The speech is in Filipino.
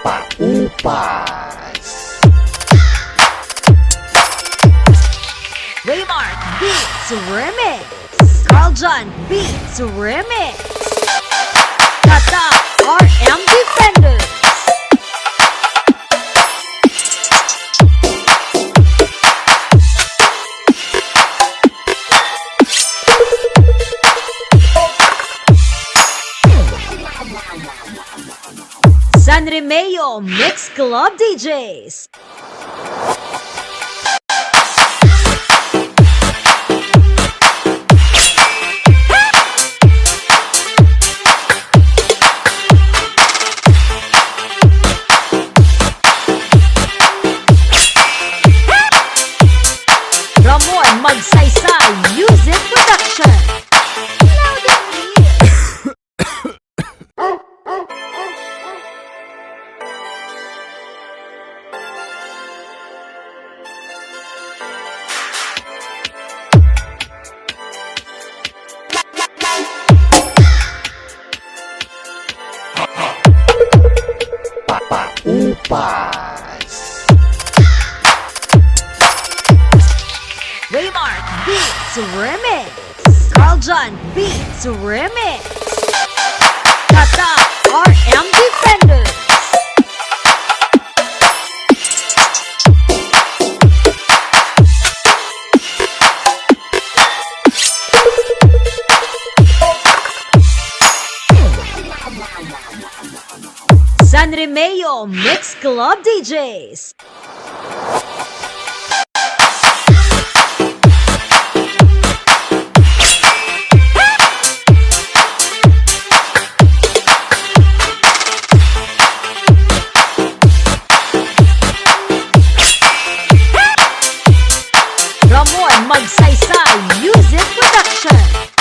Upas. Raymark Beats Remix. Carl John Beats Remix. Kata RM Defenders. San Remeo Mix Club DJs. Ramon Magsaysay Music Production. Loud and clear. Upas. Raymark Beats Remix. Carl John Beats Remix. Kata RM Defenders. San Remeo Mix Club DJs. Ramon Magsaysay Music Production.